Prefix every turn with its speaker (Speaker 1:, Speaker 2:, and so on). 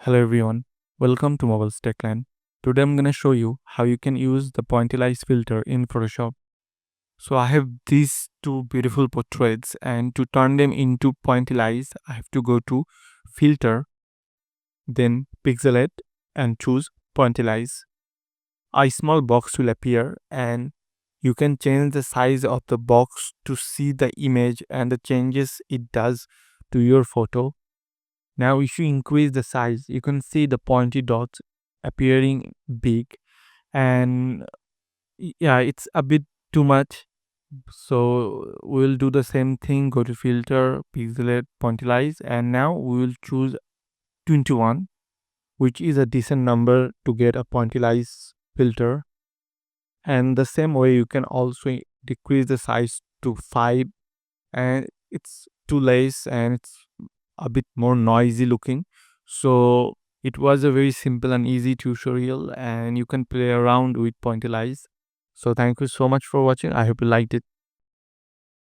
Speaker 1: Hello everyone, welcome to Mobile's Techland. Today I'm gonna show you how you can use the Pointillize filter in Photoshop. So I have these two beautiful portraits, and to turn them into Pointillize, I have to go to Filter, then Pixelate, and choose Pointillize. A small box will appear, and you can change the size of the box to see the image and the changes it does to your photo. Now, if you increase the size, you can see the pointy dots appearing big, and yeah, it's a bit too much. So we'll do the same thing. Go to filter, pixelate, pointillize, and now we will choose 21, which is a decent number to get a pointillize filter. And the same way, you can also decrease the size to 5, and it's too less and it's a bit more noisy looking. So it was a very simple and easy tutorial, and you can play around with Pointillize. So thank you so much for watching. I hope you liked it.